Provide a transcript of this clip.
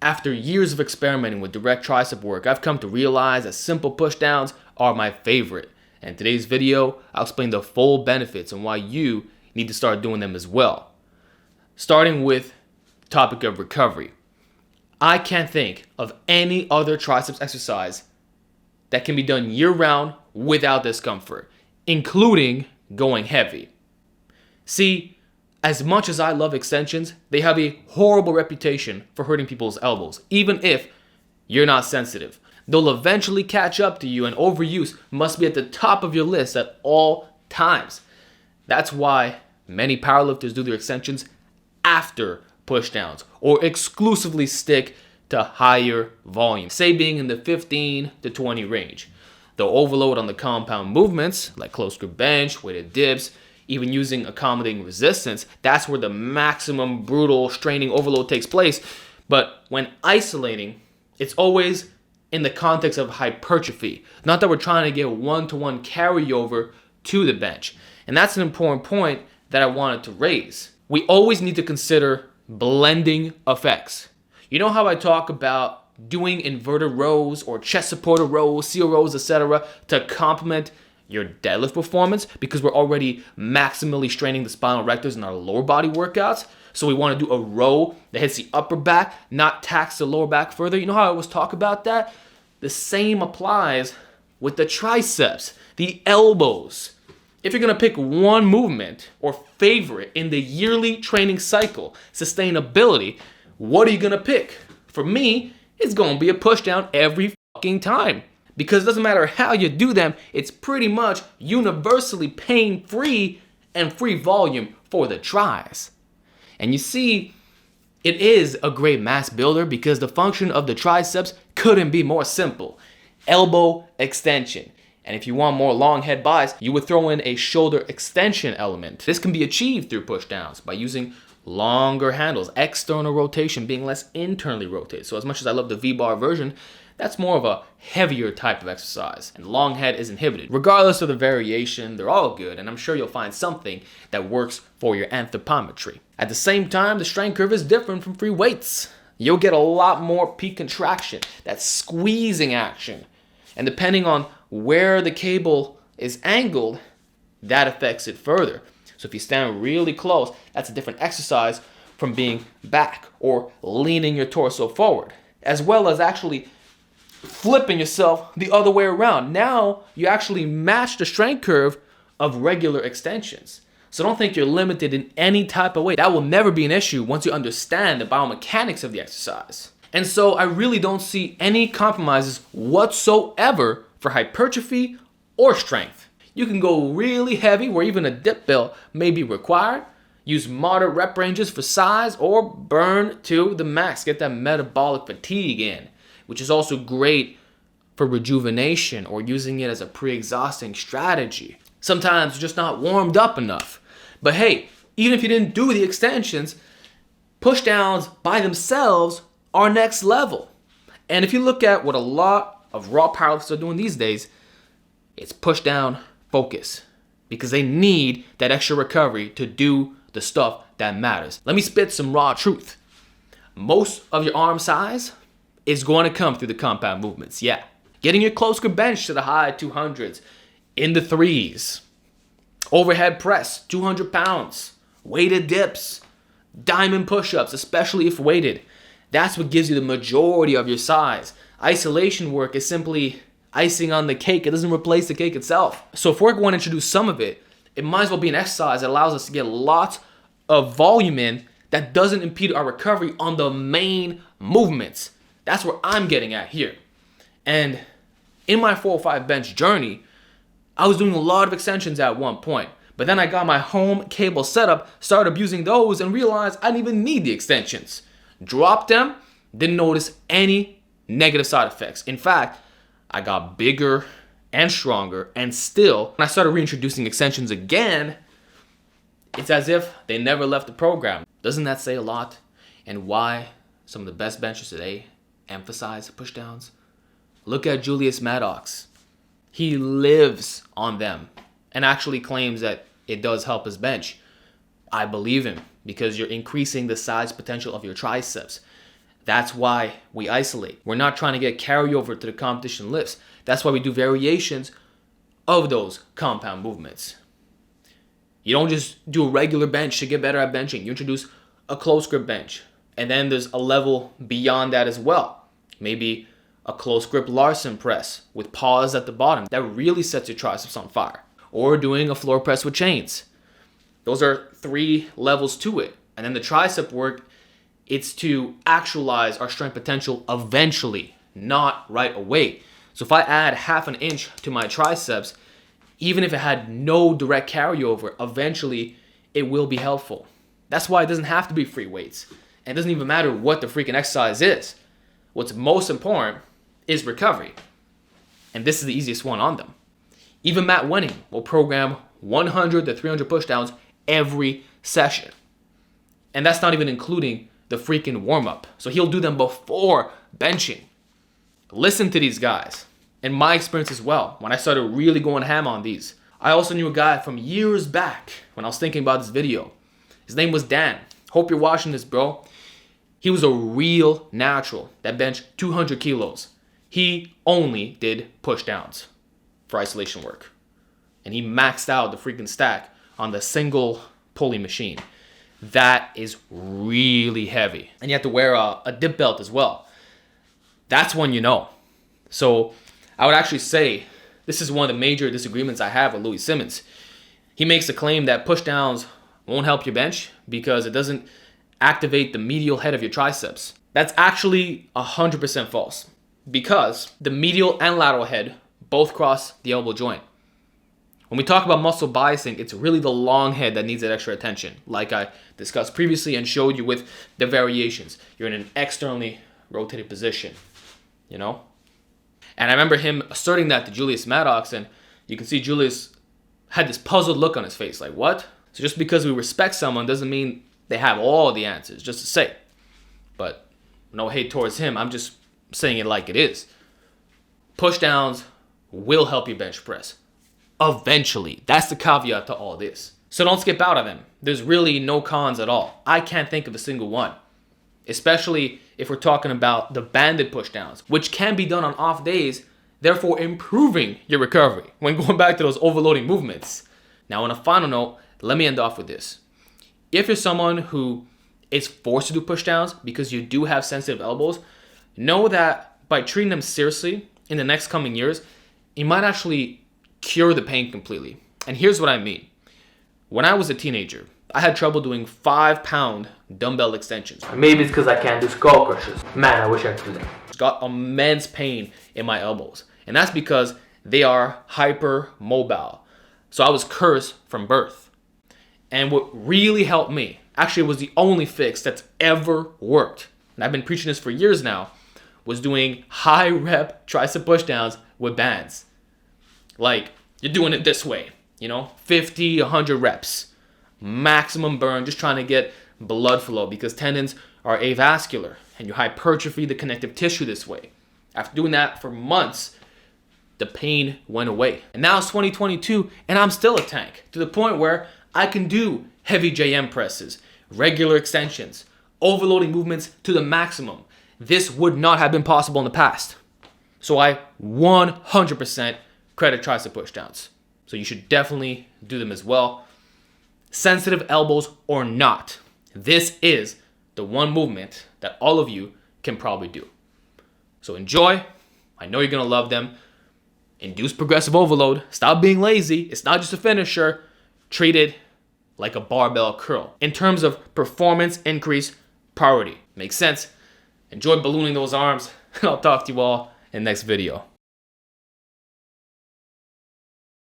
After years of experimenting with direct tricep work, I've come to realize that simple pushdowns are my favorite. And in today's video, I'll explain the full benefits and why you need to start doing them as well. Starting with the topic of recovery. I can't think of any other triceps exercise that can be done year-round without discomfort, including going heavy. See, as much as I love extensions, they have a horrible reputation for hurting people's elbows, even if you're not sensitive. They'll eventually catch up to you, and overuse must be at the top of your list at all times. That's why many powerlifters do their extensions after pushdowns, or exclusively stick to higher volume, say being in the 15 to 20 range. They'll overload on the compound movements, like close grip bench, weighted dips, even using accommodating resistance. That's where the maximum brutal straining overload takes place. But when isolating, it's always in the context of hypertrophy. Not that we're trying to get one-to-one carryover to the bench. And that's an important point that I wanted to raise. We always need to consider blending effects. You know how I talk about doing inverted rows or chest supported rows, seal rows, etc. to complement your deadlift performance, because we're already maximally straining the spinal erectors in our lower body workouts. So we want to do a row that hits the upper back, not tax the lower back further. You know how I always talk about that? The same applies with the triceps, the elbows. If you're going to pick one movement or favorite in the yearly training cycle, sustainability, what are you going to pick? For me, it's going to be a pushdown every fucking time. Because it doesn't matter how you do them, it's pretty much universally pain-free and free volume for the tris. And you see, it is a great mass builder because the function of the triceps couldn't be more simple. Elbow extension. And if you want more long head buys, you would throw in a shoulder extension element. This can be achieved through pushdowns by using longer handles, external rotation being less internally rotated. So as much as I love the V-bar version, that's more of a heavier type of exercise, and long head is inhibited. Regardless of the variation, they're all good, and I'm sure you'll find something that works for your anthropometry. At the same time, the strength curve is different from free weights. You'll get a lot more peak contraction, that squeezing action. And depending on where the cable is angled, that affects it further. So if you stand really close, that's a different exercise from being back or leaning your torso forward, as well as actually flipping yourself the other way around. Now you actually match the strength curve of regular extensions. So don't think you're limited in any type of way. That will never be an issue once you understand the biomechanics of the exercise. And so I really don't see any compromises whatsoever for hypertrophy or strength. You can go really heavy where even a dip belt may be required, use moderate rep ranges for size, or burn to the max, get that metabolic fatigue in, which is also great for rejuvenation or using it as a pre-exhausting strategy. Sometimes you're just not warmed up enough. But hey, even if you didn't do the extensions, pushdowns by themselves are next level. And if you look at what a lot of raw powerlifters are doing these days, it's pushdown focus, because they need that extra recovery to do the stuff that matters. Let me spit some raw truth. Most of your arm size is going to come through the compound movements, yeah. Getting your close grip bench to the high 200s, in the 3s. Overhead press, 200 pounds. Weighted dips, diamond push-ups, especially if weighted. That's what gives you the majority of your size. Isolation work is simply icing on the cake. It doesn't replace the cake itself. So if we're going to introduce some of it, it might as well be an exercise that allows us to get lots of volume in that doesn't impede our recovery on the main movements. That's where I'm getting at here. And in my 405 bench journey, I was doing a lot of extensions at one point. But then I got my home cable setup, started abusing those, and realized I didn't even need the extensions. Dropped them, didn't notice any negative side effects. In fact, I got bigger and stronger, and still, when I started reintroducing extensions again, it's as if they never left the program. Doesn't that say a lot? And why some of the best benchers today emphasize pushdowns? Look at Julius Maddox. He lives on them and actually claims that it does help his bench. I believe him, because you're increasing the size potential of your triceps. That's why we isolate. We're not trying to get carryover to the competition lifts. That's why we do variations of those compound movements. You don't just do a regular bench to get better at benching. You introduce a close grip bench. And then there's a level beyond that as well. Maybe a close grip Larsen press with pause at the bottom. That really sets your triceps on fire. Or doing a floor press with chains. Those are 3 levels to it. And then the tricep work, it's to actualize our strength potential eventually, not right away. So if I add half an inch to my triceps, even if it had no direct carryover, eventually it will be helpful. That's why it doesn't have to be free weights. And it doesn't even matter what the freaking exercise is. What's most important is recovery. And this is the easiest one on them. Even Matt Wenning will program 100 to 300 pushdowns every session. And that's not even including the freaking warm-up. So he'll do them before benching. Listen to these guys. In my experience as well, when I started really going ham on these, I also knew a guy from years back when I was thinking about this video. His name was Dan. Hope you're watching this, bro. He was a real natural that benched 200 kilos. He only did pushdowns for isolation work. And he maxed out the freaking stack on the single pulley machine. That is really heavy. And you have to wear a dip belt as well. That's when you know. So I would actually say this is one of the major disagreements I have with Louie Simmons. He makes a claim that pushdowns won't help your bench because it doesn't activate the medial head of your triceps. That's actually 100% false because the medial and lateral head both cross the elbow joint. When we talk about muscle biasing, it's really the long head that needs that extra attention, like I discussed previously and showed you with the variations. You're in an externally rotated position, you know? And I remember him asserting that to Julius Maddox, and you can see Julius had this puzzled look on his face, like, what? So just because we respect someone doesn't mean they have all the answers, just to say. But no hate towards him, I'm just saying it like it is. Pushdowns will help you bench press. Eventually. That's the caveat to all this. So don't skip out on them. There's really no cons at all. I can't think of a single one. Especially if we're talking about the banded pushdowns, which can be done on off days, therefore improving your recovery when going back to those overloading movements. Now on a final note, let me end off with this. If you're someone who is forced to do pushdowns because you do have sensitive elbows, know that by treating them seriously in the next coming years, you might actually cure the pain completely. And here's what I mean. When I was a teenager, I had trouble doing 5-pound dumbbell extensions. Maybe it's because I can't do skull crushers. Man, I wish I could do them. Got immense pain in my elbows. And that's because they are hypermobile. So I was cursed from birth. And what really helped me, actually it was the only fix that's ever worked, and I've been preaching this for years now, was doing high rep tricep pushdowns with bands. Like, you're doing it this way, 50, 100 reps. Maximum burn, just trying to get blood flow because tendons are avascular and you hypertrophy the connective tissue this way. After doing that for months, the pain went away. And now it's 2022 and I'm still a tank to the point where I can do heavy JM presses, regular extensions, overloading movements to the maximum. This would not have been possible in the past. So I 100% credit tricep pushdowns. So you should definitely do them as well. Sensitive elbows or not, this is the one movement that all of you can probably do. So enjoy. I know you're going to love them. Induce progressive overload. Stop being lazy. It's not just a finisher. Treat it like a barbell curl. In terms of performance increase priority. Makes sense? Enjoy ballooning those arms. And I'll talk to you all in the next video.